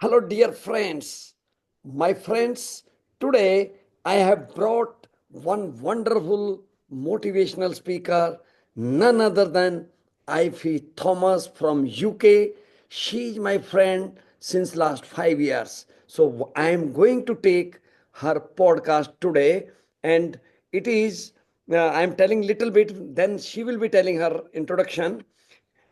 Hello, dear friends. My friends, today I have brought one wonderful motivational speaker, none other than IFE Thomas from UK. She is my friend since last 5 years. So I am going to take her podcast today, and it is I am telling little bit. Then she will be telling her introduction.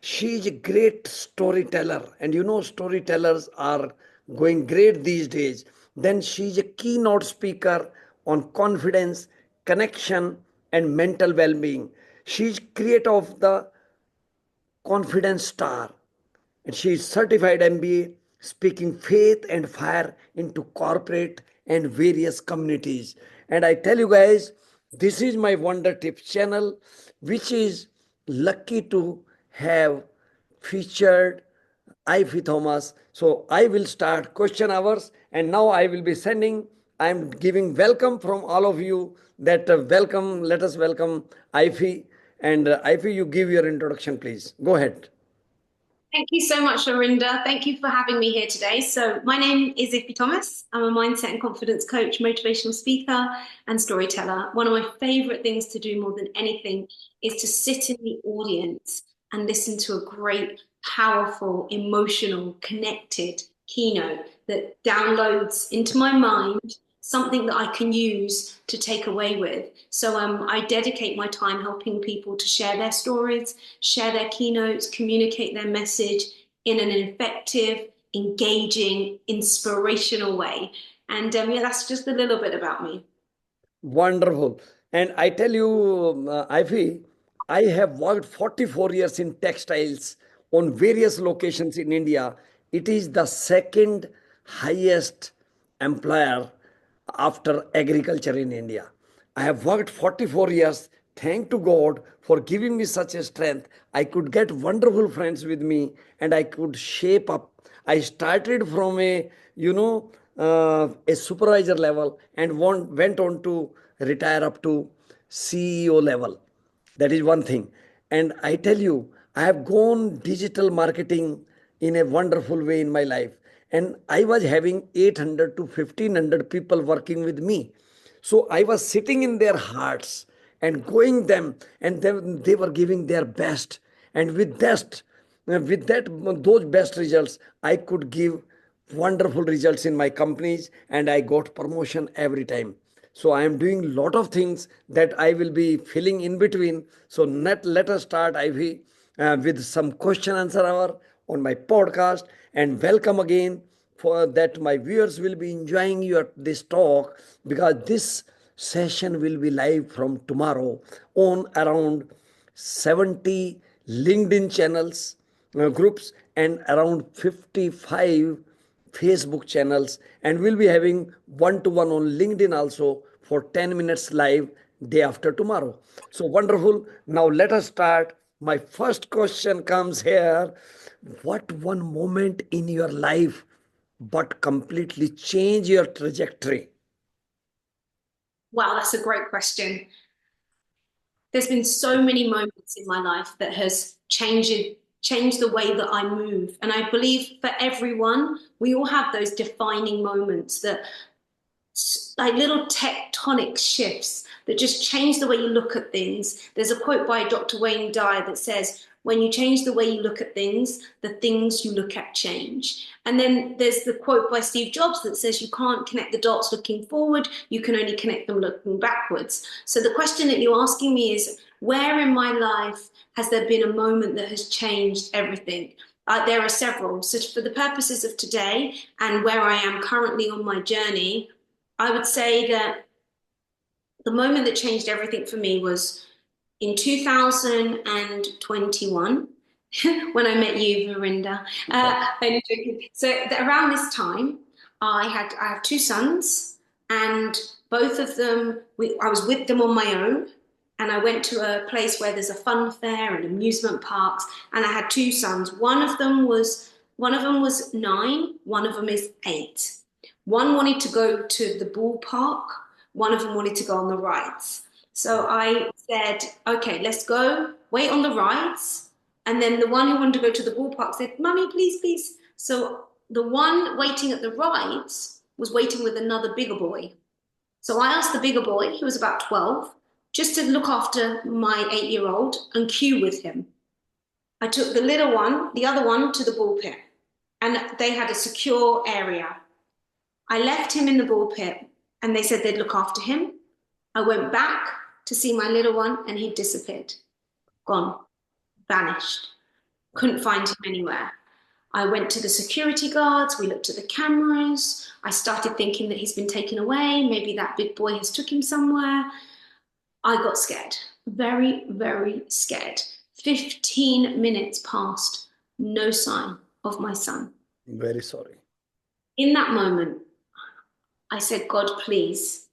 She is a great storyteller, and storytellers are going great these days. Then she is a keynote speaker on confidence, connection, and mental well-being. She is creator of the Confidence Star, and she is certified MBA, speaking faith and fire into corporate and various communities. And I tell you guys, this is my Wonder Tips channel, which is lucky to have featured IFE Thomas. So I will start question hours, and now I will be sending. I am giving welcome from all of you. That welcome. Let us welcome IFE. And IFE, you give your introduction, please. Go ahead. Thank you so much, Lorinda. Thank you for having me here today. So, my name is IFE Thomas. I'm a mindset and confidence coach, motivational speaker, and storyteller. One of my favorite things to do more than anything is to sit in the audience and listen to a great, powerful, emotional, connected keynote that downloads into my mind something that I can use to take away with. So I dedicate my time helping people to share their stories, share their keynotes, communicate their message in an effective, engaging, inspirational way. And yeah, that's just a little bit about me. Wonderful. And I tell you, Ivy, I have worked 44 years in textiles on various locations in India. It is the second highest employer after agriculture in India. I have worked 44 years. Thank to God for giving me such a strength. I could get wonderful friends with me and I could shape up. I started from a supervisor level and went on to retire up to CEO level. That is one thing. And I tell you, I have gone digital marketing in a wonderful way in my life. And I was having 800 to 1500 people working with me. So I was sitting in their hearts and going them, and then they were giving their best. And with that, those best results, I could give wonderful results in my companies, and I got promotion every time. So I am doing a lot of things that I will be filling in between. So let us start, Ivy, with some question answer hour on my podcast. And welcome again, for that my viewers will be enjoying your this talk, because this session will be live from tomorrow on around 70 LinkedIn channels, groups, and around 55 Facebook channels, and we'll be having one to one on LinkedIn also for 10 minutes live day after tomorrow. So wonderful. Now let us start. My first question comes here. What one moment in your life but completely change your trajectory? Wow, that's a great question. There's been so many moments in my life that has changed the way that I move. And I believe for everyone, we all have those defining moments that like little tectonic shifts that just change the way you look at things. There's a quote by Dr. Wayne Dyer that says, when you change the way you look at things, the things you look at change. And then there's the quote by Steve Jobs that says, you can't connect the dots looking forward, you can only connect them looking backwards. So the question that you're asking me is, where in my life has there been a moment that has changed everything? There are several. So for the purposes of today and where I am currently on my journey, I would say that the moment that changed everything for me was in 2021 when I met you, Verinda. So around this time, I have two sons, and both of them, I was with them on my own, and I went to a place where there's a fun fair and amusement parks, and I had two sons. One of them was 9, one of them is 8. One wanted to go to the ballpark, one of them wanted to go on the rides. So I said, okay, let's go, wait on the rides. And then the one who wanted to go to the ballpark said, Mummy, please, please. So the one waiting at the rides was waiting with another bigger boy. So I asked the bigger boy, he was about 12, just to look after my 8-year-old and queue with him. I took the little one, the other one, to the ball pit, and they had a secure area. I left him in the ball pit, and they said they'd look after him. I went back to see my little one, and he'd disappeared, gone, vanished. Couldn't find him anywhere. I went to the security guards, we looked at the cameras. I started thinking that he's been taken away. Maybe that big boy has took him somewhere. I got scared, very, very scared. 15 minutes passed, no sign of my son. Very sorry. In that moment, I said, God, please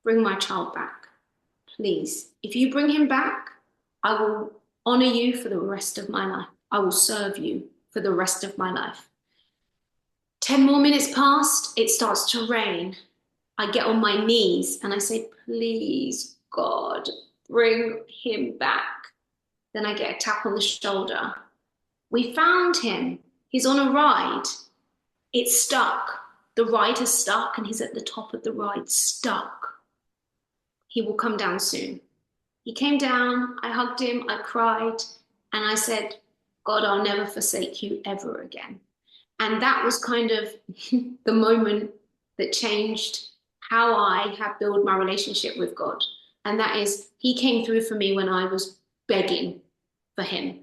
bring my child back. Please. If you bring him back, I will honor you for the rest of my life. I will serve you for the rest of my life. 10 more minutes passed, it starts to rain. I get on my knees and I say, please, God, bring him back. Then I get a tap on the shoulder. We found him. He's on a ride. It's stuck. The ride is stuck and he's at the top of the ride, stuck. He will come down soon. He came down, I hugged him, I cried, and I said, God, I'll never forsake you ever again. And that was kind of the moment that changed how I have built my relationship with God. And that is, he came through for me when I was begging for him.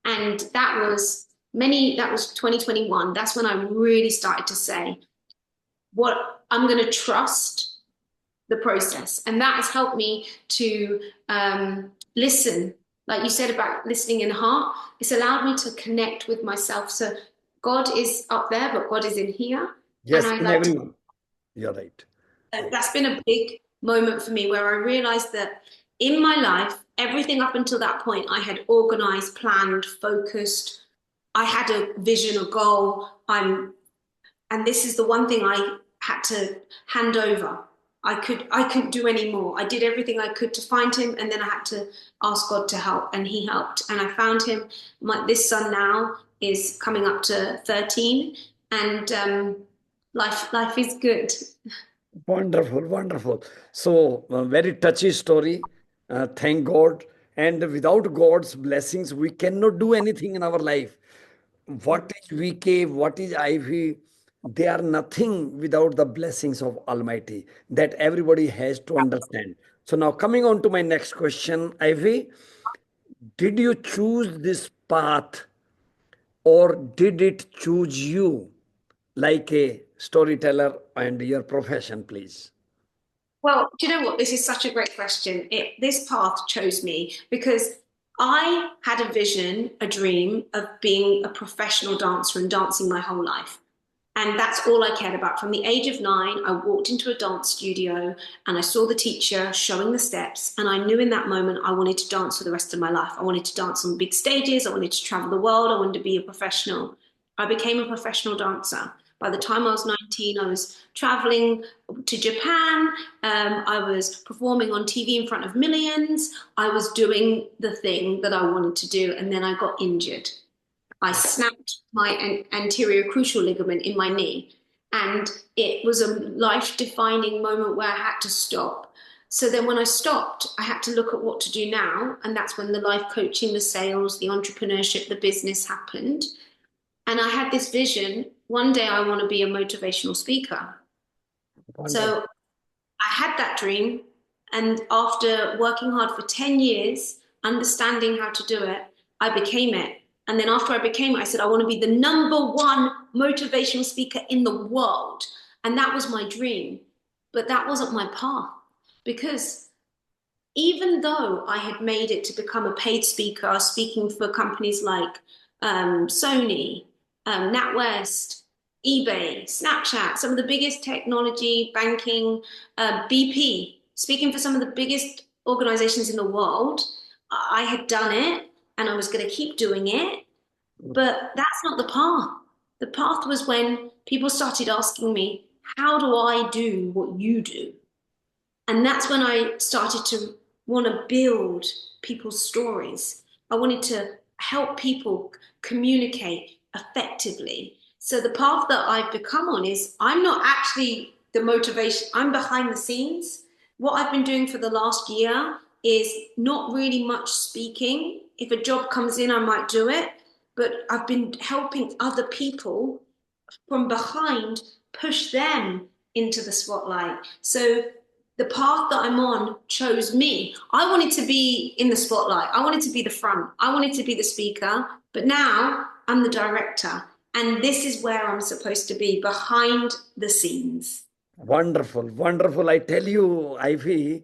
And that was 2021. That's when I really started to say, what I'm going to trust the process. And that has helped me to listen. Like you said about listening in the heart, it's allowed me to connect with myself. So God is up there, but God is in here. Yes, and I in like everyone. You're right. that's been a big moment for me where I realized that in my life, everything up until that point, I had organized, planned, focused. I had a vision, a goal. And this is the one thing I had to hand over. I couldn't do any more. I did everything I could to find him, and then I had to ask God to help, and he helped. And I found him. This son now is coming up to 13, and life is good. Wonderful, wonderful. So, very touchy story. Thank God. And without God's blessings, we cannot do anything in our life. What is VK, what is IV? They are nothing without the blessings of Almighty. That everybody has to understand. So, now coming on to my next question, IV, did you choose this path or did it choose you like a storyteller and your profession, please? Well, do you know what? This is such a great question. This path chose me because I had a vision, a dream of being a professional dancer and dancing my whole life. And that's all I cared about. From the age of 9, I walked into a dance studio and I saw the teacher showing the steps. And I knew in that moment I wanted to dance for the rest of my life. I wanted to dance on big stages. I wanted to travel the world. I wanted to be a professional. I became a professional dancer. By the time I was 19, I was traveling to Japan. I was performing on TV in front of millions. I was doing the thing that I wanted to do. And then I got injured. I snapped my anterior cruciate ligament in my knee, and it was a life-defining moment where I had to stop. So then when I stopped, I had to look at what to do now, and that's when the life coaching, the sales, the entrepreneurship, the business happened. And I had this vision, one day I want to be a motivational speaker. Wonderful. So I had that dream, and after working hard for 10 years, understanding how to do it, I became it. And then after I became it, I said, I want to be the #1 motivational speaker in the world. And that was my dream. But that wasn't my path. Because even though I had made it to become a paid speaker, speaking for companies like Sony, NatWest, eBay, Snapchat, some of the biggest technology, banking, BP, speaking for some of the biggest organizations in the world, I had done it. And I was going to keep doing it. But that's not the path. The path was when people started asking me, how do I do what you do? And that's when I started to want to build people's stories. I wanted to help people communicate effectively. So the path that I've become on is I'm not actually the motivation, I'm behind the scenes. What I've been doing for the last year is not really much speaking. If a job comes in, I might do it, but I've been helping other people from behind push them into the spotlight. So the path that I'm on chose me. I wanted to be in the spotlight. I wanted to be the front. I wanted to be the speaker, but now I'm the director. And this is where I'm supposed to be, behind the scenes. Wonderful, wonderful. I tell you, Ivy,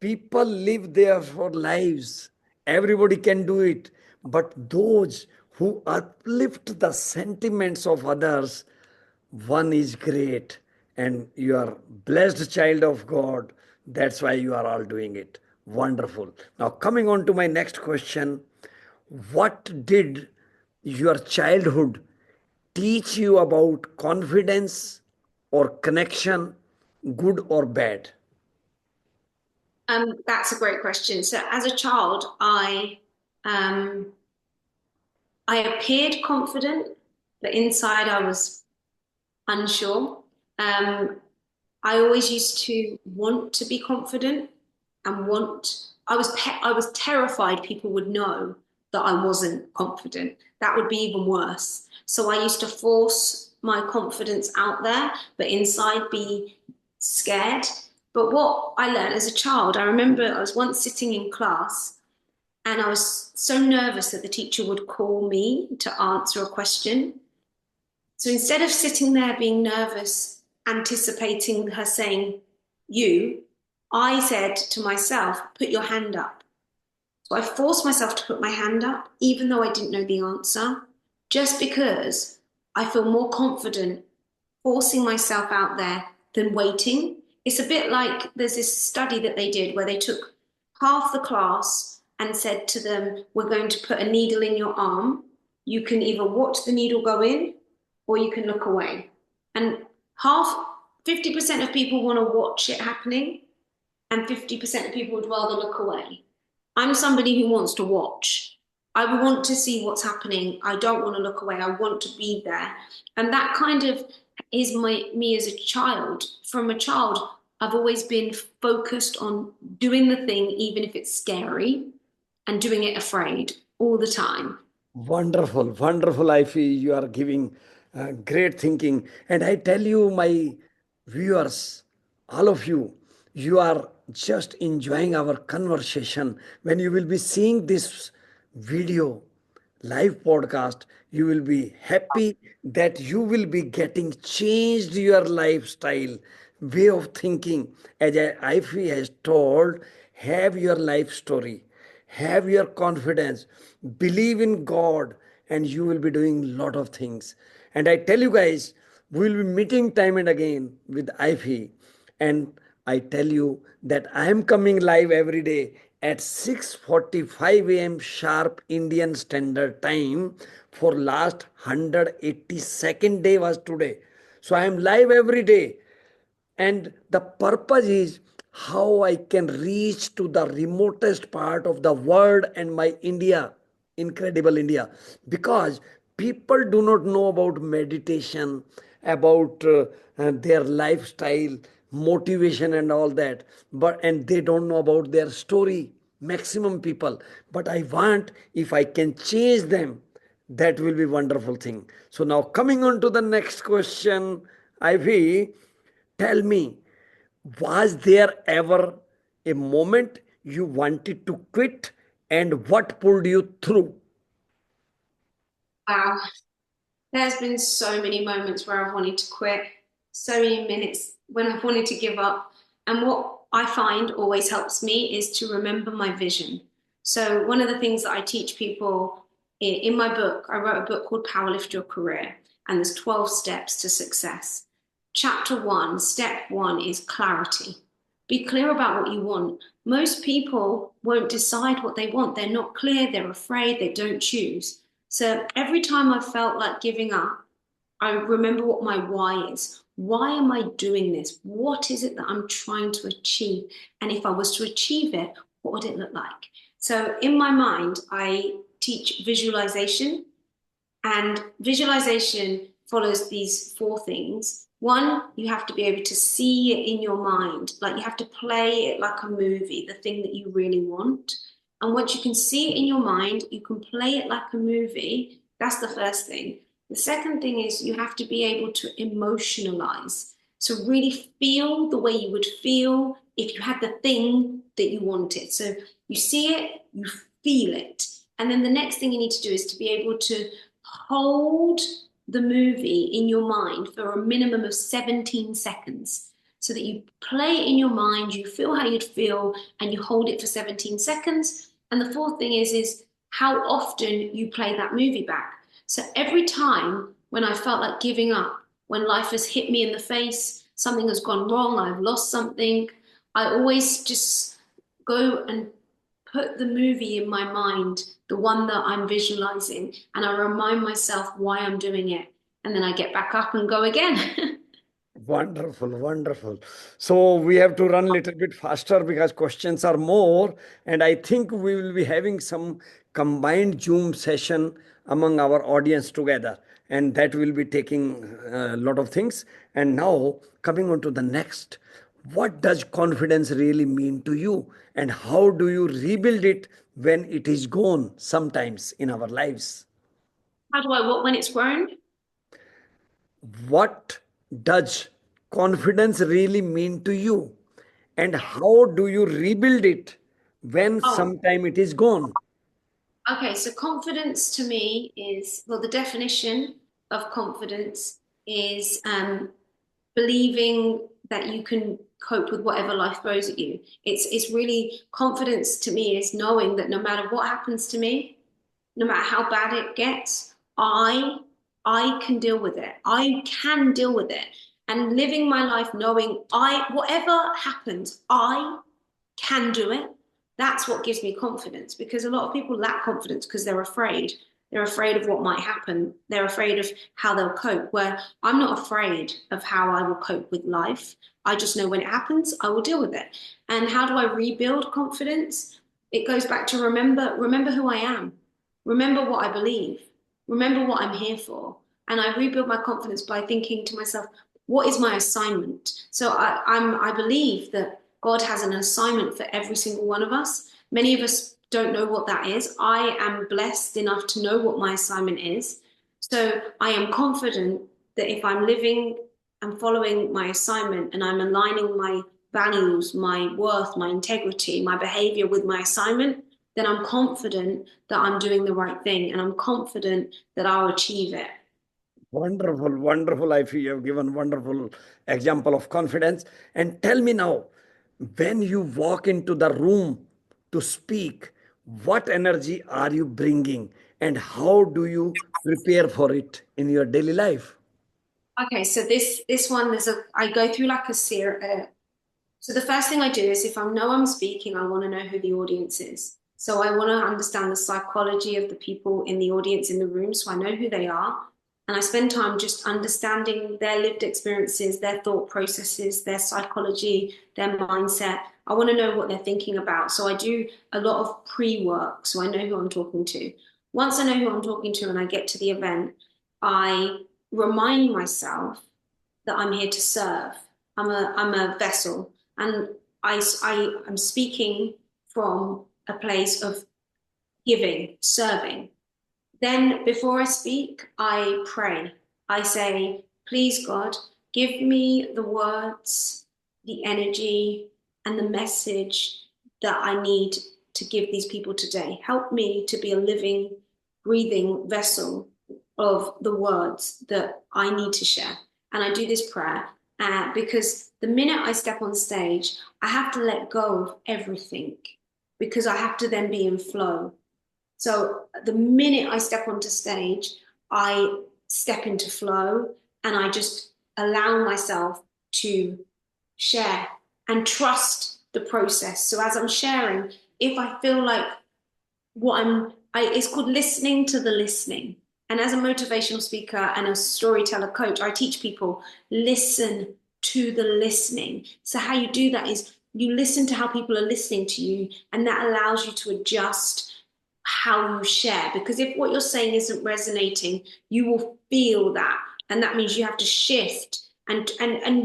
people live their for lives. Everybody can do it. But those who uplift the sentiments of others, one is great. And you are blessed child of God. That's why you are all doing it. Wonderful. Now, coming on to my next question, what did your childhood teach you about confidence or connection, good or bad? That's a great question. So as a child, um, I appeared confident, but inside I was unsure. Um, I always used to want to be confident and I was terrified people would know that I wasn't confident. That would be even worse. So I used to force my confidence out there, but inside be scared. But what I learned as a child, I remember I was once sitting in class and I was so nervous that the teacher would call me to answer a question. So instead of sitting there being nervous, anticipating her saying, you, I said to myself, put your hand up. So I forced myself to put my hand up, even though I didn't know the answer, just because I feel more confident forcing myself out there than waiting. It's a bit like there's this study that they did where they took half the class and said to them, we're going to put a needle in your arm. You can either watch the needle go in or you can look away. And 50% of people want to watch it happening, and 50% of people would rather look away. I'm somebody who wants to watch. I want to see what's happening. I don't want to look away. I want to be there. And that kind of is me as a child. From a child, I've always been focused on doing the thing, even if it's scary, and doing it afraid all the time. Wonderful, wonderful. I feel you are giving great thinking. And I tell you, my viewers, all of you, you are just enjoying our conversation. When you will be seeing this video, live podcast, you will be happy that you will be getting changed your lifestyle, way of thinking. As IFE has told, have your life story, have your confidence, believe in God, and you will be doing a lot of things. And I tell you guys, we will be meeting time and again with IFE. And I tell you that I am coming live every day at 6:45 a.m. sharp Indian Standard Time for last 182nd day was today. So I am live every day, and the purpose is how I can reach to the remotest part of the world and my India, incredible India, because people do not know about meditation, about their lifestyle, motivation, and all that, and they don't know about their story. Maximum people, but I want, if I can change them, that will be wonderful thing. So now coming on to the next question, Ivy, tell me, was there ever a moment you wanted to quit, and what pulled you through? Wow. There's been so many moments where I've wanted to quit, so many minutes when I've wanted to give up. And what I find always helps me is to remember my vision. So, one of the things that I teach people in my book, I wrote a book called Powerlift Your Career, and there's 12 steps to success. Chapter one, step one is clarity. Be clear about what you want. Most people won't decide what they want. They're not clear, they're afraid, they don't choose. So every time I felt like giving up, I remember what my why is. Why am I doing this? What is it that I'm trying to achieve? And if I was to achieve it, what would it look like? So in my mind, I teach visualization, and visualization follows these four things. One, you have to be able to see it in your mind. Like, you have to play it like a movie, the thing that you really want. And once you can see it in your mind, you can play it like a movie. That's the first thing. The second thing is you have to be able to emotionalize. So really feel the way you would feel if you had the thing that you wanted. So you see it, you feel it. And then the next thing you need to do is to be able to hold the movie in your mind for a minimum of 17 seconds, so that you play it in your mind, you feel how you'd feel, and you hold it for 17 seconds. And the fourth thing is how often you play that movie back. So every time when I felt like giving up, when life has hit me in the face, something has gone wrong, I've lost something, I always just go and put the movie in my mind, the one that I'm visualizing, and I remind myself why I'm doing it. And then I get back up and go again. Wonderful, wonderful. So we have to run a little bit faster because questions are more, and I think we will be having some combined Zoom session among our audience together, and that will be taking a lot of things. And now coming on to the next, what does confidence really mean to you, and how do you rebuild it when it is gone sometimes in our lives? How do I what when it's grown? What does confidence really mean to you? And how do you rebuild it when Oh, sometime it is gone? okay. So confidence to me is, well, the definition of confidence is believing that you can cope with whatever life throws at you. It's really, confidence to me is knowing that no matter what happens to me, no matter how bad it gets, I can deal with it. I can deal with it. And living my life knowing whatever happens, I can do it. That's what gives me confidence, because a lot of people lack confidence because they're afraid. They're afraid of what might happen. They're afraid of how they'll cope. Where I'm not afraid of how I will cope with life. I just know when it happens, I will deal with it. And how do I rebuild confidence? It goes back to remember who I am. Remember what I believe. Remember what I'm here for. And I rebuild my confidence by thinking to myself, what is my assignment? So I believe that God has an assignment for every single one of us. Many of us don't know what that is. I am blessed enough to know what my assignment is. So I am confident that if I'm living and following my assignment, and I'm aligning my values, my worth, my integrity, my behavior with my assignment, then I'm confident that I'm doing the right thing, and I'm confident that I'll achieve it. Wonderful, wonderful. I feel you have given wonderful example of confidence. And tell me now, when you walk into the room to speak, what energy are you bringing, and how do you prepare for it in your daily life? Okay, so this one, I go through like a series. So the first thing I do is, if I know I'm speaking, I want to know who the audience is. So I want to understand the psychology of the people in the audience in the room, so I know who they are. And I spend time just understanding their lived experiences, their thought processes, their psychology, their mindset. I want to know what they're thinking about. So I do a lot of pre-work, so I know who I'm talking to. Once I know who I'm talking to and I get to the event, I remind myself that I'm here to serve. I'm a vessel, and I'm speaking from a place of giving, serving. Then before I speak, I pray. I say, please, God, give me the words, the energy, and the message that I need to give these people today. Help me to be a living, breathing vessel of the words that I need to share. And I do this prayer because the minute I step on stage, I have to let go of everything, because I have to then be in flow. So the minute I step onto stage, I step into flow, and I just allow myself to share and trust the process. So as I'm sharing, if I feel like it's called listening to the listening. And as a motivational speaker and a storyteller coach, I teach people, listen to the listening. So how you do that is you listen to how people are listening to you, and that allows you to adjust how you share. Because if what you're saying isn't resonating, you will feel that And that means you have to shift and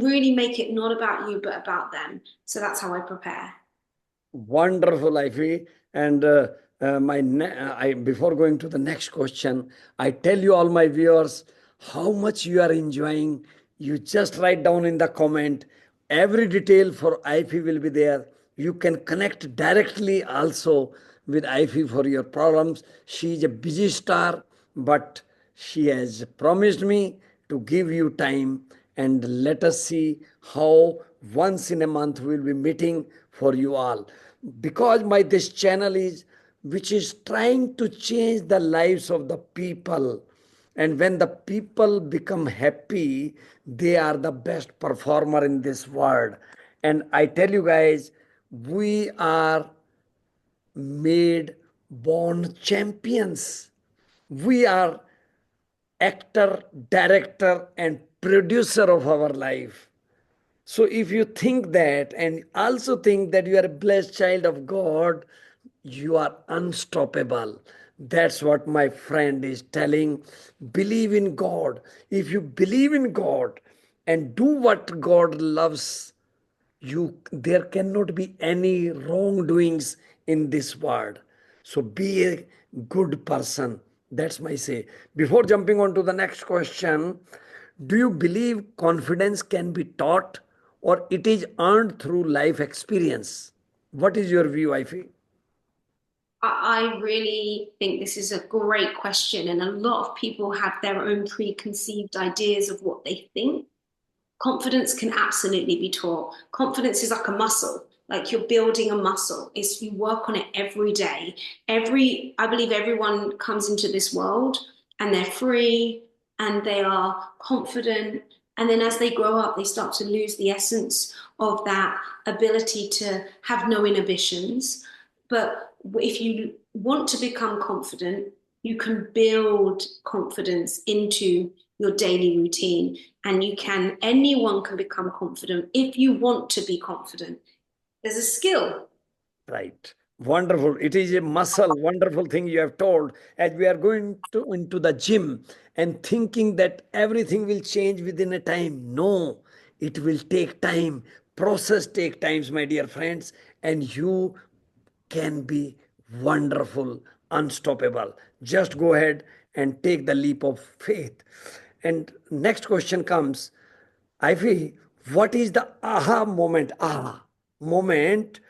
really make it not about you, but about them. So that's how I prepare. Wonderful, Ify. And before going to the next question, I tell you all my viewers how much you are enjoying. You just write down in the comment. Every detail for IFE will be there. You can connect directly also with IFE for your problems. She is a busy star, but she has promised me to give you time, and let us see how once in a month we'll be meeting for you all, because my this channel is which is trying to change the lives of the people, and when the people become happy, they are the best performer in this world. And I tell you guys, we are made born champions. We are actor, director, and producer of our life. So if you think that and also think that you are a blessed child of God, you are unstoppable. That's what my friend is telling. Believe in God. If you believe in God and do what God loves, you there cannot be any wrongdoings in this world. So be a good person. That's my say. Before jumping on to the next question, do you believe confidence can be taught or it is earned through life experience? What is your view, Ify? I really think this is a great question, and a lot of people have their own preconceived ideas of what they think. Confidence can absolutely be taught. Confidence is like a muscle, like you're building a muscle. It's you work on it every day. I believe everyone comes into this world and they're free and they are confident. And then as they grow up, they start to lose the essence of that ability to have no inhibitions. But if you want to become confident, you can build confidence into your daily routine, and anyone can become confident if you want to be confident. There's a skill. Right. Wonderful. It is a muscle. Wonderful thing you have told. As we are going to into the gym and thinking that everything will change within a time. No, it will take time. Process take times, my dear friends, and you can be wonderful, unstoppable. Just go ahead and take the leap of faith. And next question comes, Ivy, what is the moment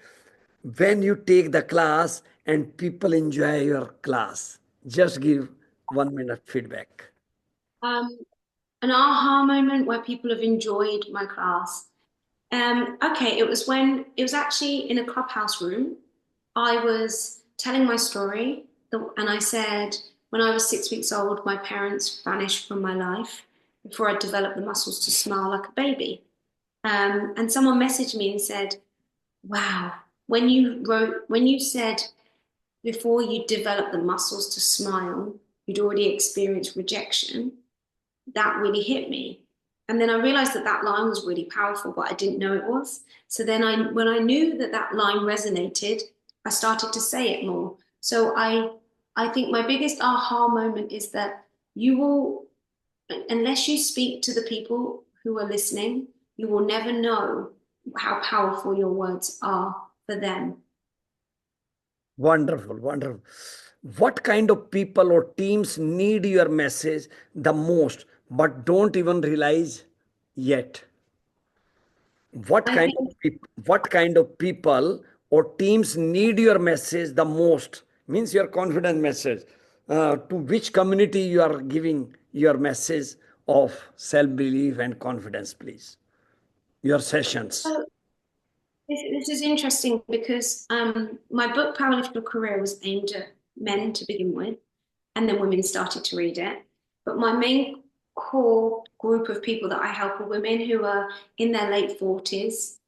when you take the class and people enjoy your class? Just give 1 minute feedback. Um, an aha moment where people have enjoyed my class. Okay, it was actually in a clubhouse room. I was telling my story, and I said, when I was 6 weeks old, my parents vanished from my life before I developed the muscles to smile like a baby. And someone messaged me and said, wow, when you said before you developed the muscles to smile, you'd already experienced rejection, that really hit me. And then I realized that that line was really powerful, but I didn't know it was. So then when I knew that that line resonated, I started to say it more. So I think my biggest aha moment is that you will, unless you speak to the people who are listening, you will never know how powerful your words are for them. Wonderful, wonderful. What kind of people or teams need your message the most but don't even realize yet? What I kind think of what kind of people or teams need your message the most? Means your confident message. To which community you are giving your message of self belief and confidence, please? Your sessions. oh, this is interesting because my book Powerlifter Career was aimed at men to begin with, and then women started to read it. But my main core group of people that I help are women who are in their late 40s,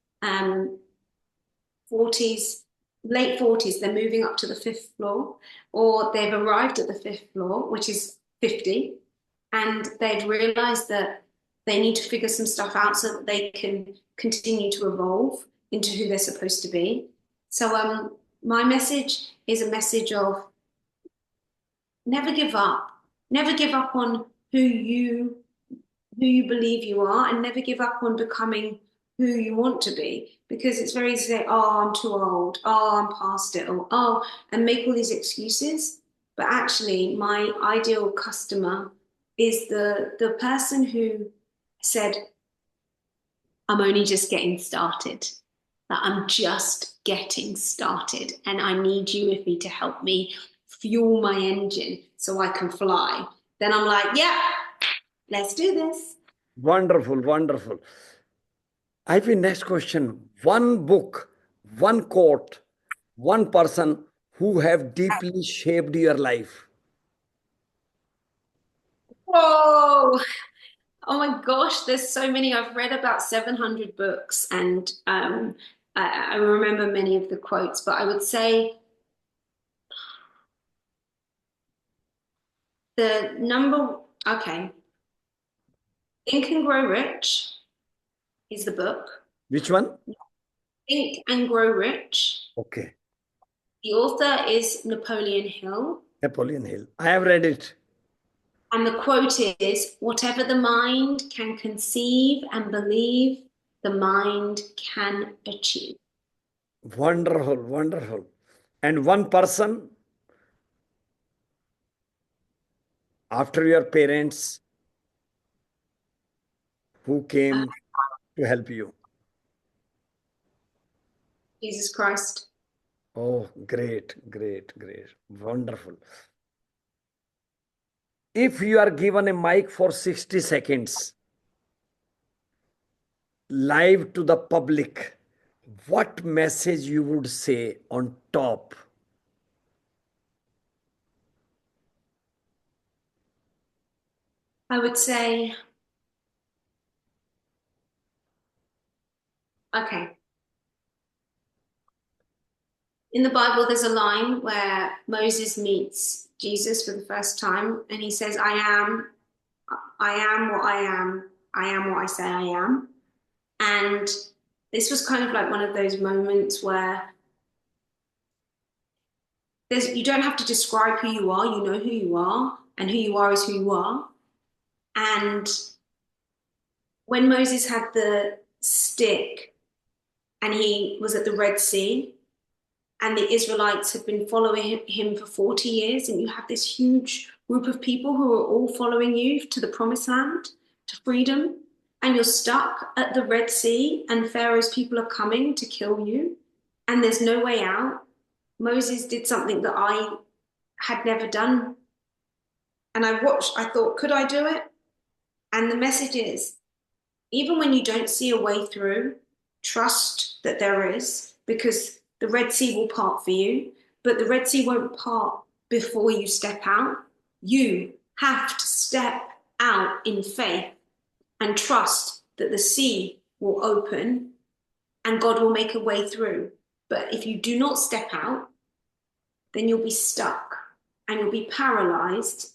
40s, late 40s, they're moving up to the fifth floor, or they've arrived at the fifth floor, which is 50, and they've realized that they need to figure some stuff out so that they can continue to evolve into who they're supposed to be. So my message is a message of never give up. Never give up on who you who you believe you are and never give up on becoming who you want to be. Because it's very easy to say, oh, I'm too old, oh, I'm past it, or oh, and make all these excuses. But actually, my ideal customer is the person who said, I'm only just getting started. That I'm just getting started, and I need you, Iffy, to help me fuel my engine so I can fly. Then I'm like, yeah, let's do this. Wonderful, wonderful. I have next question. One book, one quote, one person who have deeply shaped your life. Whoa. Oh my gosh, there's so many. I've read about 700 books, and I remember many of the quotes, but I would say the number, okay, Think and Grow Rich is the book. Which one? Think and Grow Rich. Okay. The author is Napoleon Hill. Napoleon Hill. I have read it. And the quote is, whatever the mind can conceive and believe, the mind can achieve. Wonderful, wonderful. And one person after your parents who came to help you. Jesus Christ. Oh, great, great, great. Wonderful. If you are given a mic for 60 seconds, live to the public, what message you would say on top? I would say, okay. In the Bible, there's a line where Moses meets Jesus for the first time, and he says, I am what I am what I say I am. And this was kind of like one of those moments where you don't have to describe who you are, you know who you are, and who you are is who you are. And when Moses had the stick and he was at the Red Sea, and the Israelites had been following him for 40 years, and you have this huge group of people who are all following you to the promised land, to freedom, and you're stuck at the Red Sea, and Pharaoh's people are coming to kill you, and there's no way out. Moses did something that I had never done. And I watched, I thought, could I do it? And the message is, even when you don't see a way through, trust that there is, because the Red Sea will part for you, but the Red Sea won't part before you step out. You have to step out in faith and trust that the sea will open and God will make a way through. But if you do not step out, then you'll be stuck and you'll be paralyzed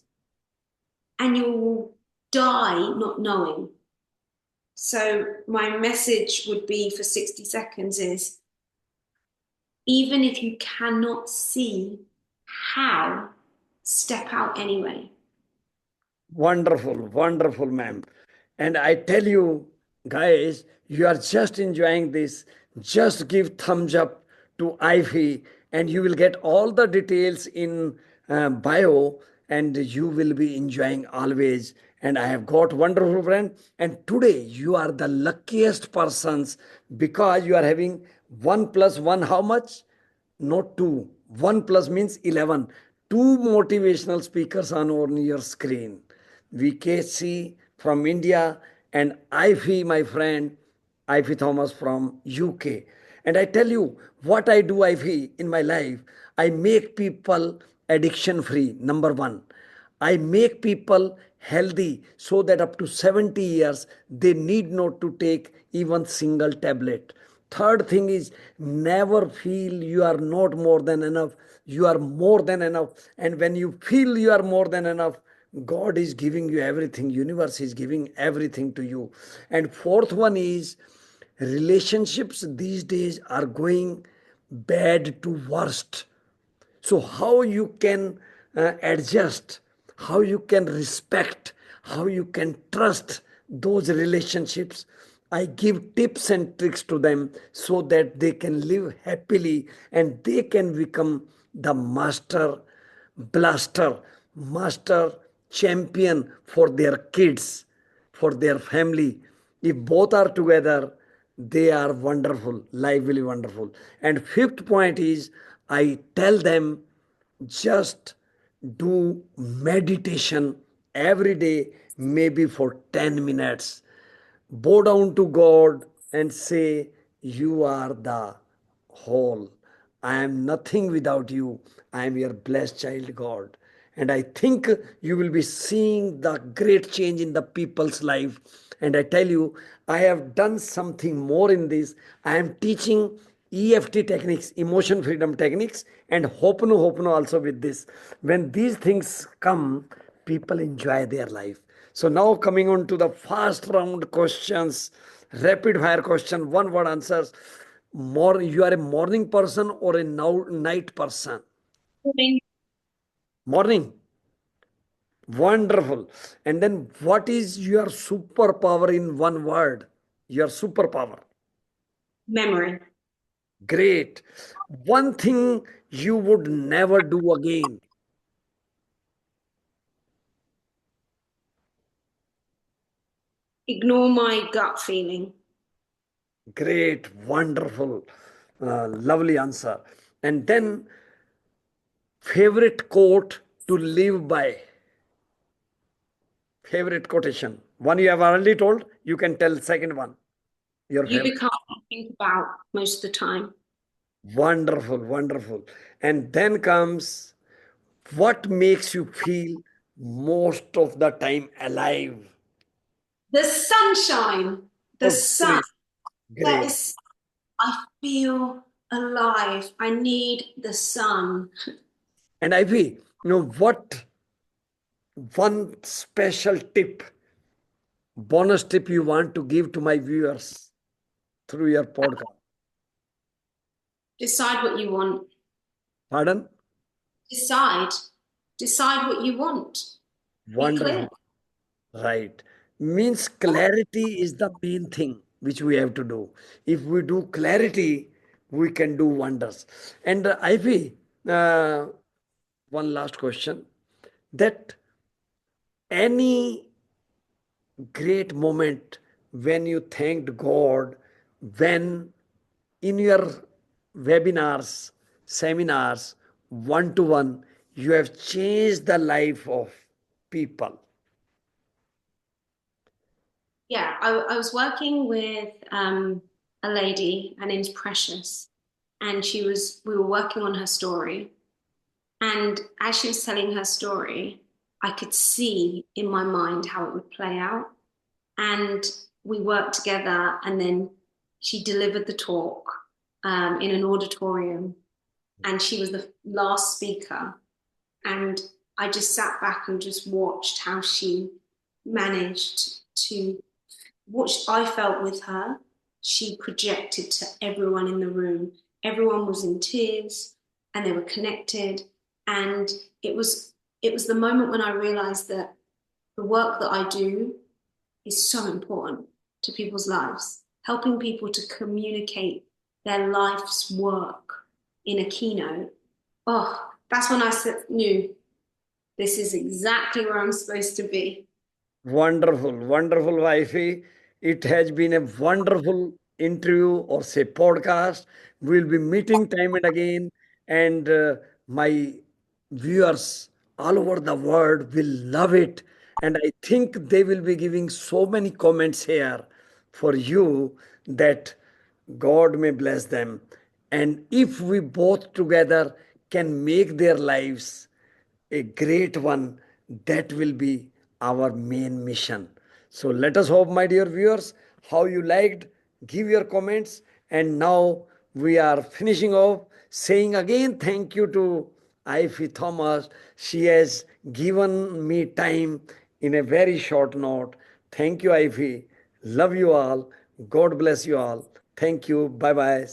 and you'll die not knowing. So my message would be for 60 seconds is, even if you cannot see how, step out anyway. Wonderful, wonderful, ma'am. And I tell you, guys, you are just enjoying this. Just give thumbs up to IFE, and you will get all the details in bio, and you will be enjoying always. And I have got wonderful friend. And today you are the luckiest persons because you are having 1 + 1. How much? Not two. 1+ means 11. Two motivational speakers on your screen. VKC from India and IFE, my friend, IFE Thomas from UK. And I tell you what I do, IFE, in my life. I make people addiction free, number one. I make people healthy so that up to 70 years they need not to take even single tablet. Third thing is, never feel you are not more than enough. You are more than enough. And when you feel you are more than enough, God is giving you everything. Universe is giving everything to you. And fourth one is, relationships these days are going bad to worst. So how you can adjust, how you can respect, how you can trust those relationships. I give tips and tricks to them so that they can live happily and they can become the master blaster, master champion for their kids, for their family. If both are together, they are wonderful. Life will be wonderful. And fifth point is I tell them just do meditation every day, maybe for 10 minutes. Bow down to God and say, you are the whole. I am nothing without you. I am your blessed child, God. And I think you will be seeing the great change in the people's life. And I tell you, I have done something more in this. I am teaching EFT techniques, emotion freedom techniques, and Hopono also with this. When these things come, people enjoy their life. So now coming on to the fast round questions, rapid fire question, one word answers. More, you are a morning person or a night person? Morning. Wonderful. And then what is your superpower in one word? Your superpower. Memory. Great. One thing you would never do again. Ignore my gut feeling. Great. Wonderful. Lovely answer. And then favorite quote to live by. Favorite quotation. One you have already told. You can tell second one. Your You favorite. become what you think about most of the time. Wonderful. Wonderful. And then comes what makes you feel most of the time alive. The sunshine, the Oh, sun. great. That Great. is, I feel alive. I need the sun. And Ivy, what one special tip, bonus tip you want to give to my viewers through your podcast? Decide what you want. Pardon? Decide. Decide what you want. Be clear. Wonderful. Right. Means clarity is the main thing which we have to do. If we do clarity, we can do wonders. And Ivy, one last question. That any great moment when you thanked God, when in your webinars, seminars, one to one, you have changed the life of people. Yeah, I was working with a lady. Her name's Precious, and we were working on her story. And as she was telling her story, I could see in my mind how it would play out. And we worked together, and then she delivered the talk in an auditorium, and she was the last speaker. And I just sat back and just watched how she managed to, what I felt with her, she projected to everyone in the room. Everyone was in tears and they were connected. And it was the moment when I realized that the work that I do is so important to people's lives, helping people to communicate their life's work in a keynote. Oh, that's when I knew this is exactly where I'm supposed to be. Wonderful, wonderful, wifey. It has been a wonderful interview or say podcast. We'll be meeting time and again, and my viewers all over the world will love it. And I think they will be giving so many comments here for you that God may bless them. And if we both together can make their lives a great one, that will be our main mission. So let us hope, my dear viewers, how you liked. Give your comments. And now we are finishing off saying again thank you to IFE Thomas. She has given me time in a very short note. Thank you, IFE. Love you all. God bless you all. Thank you. Bye bye.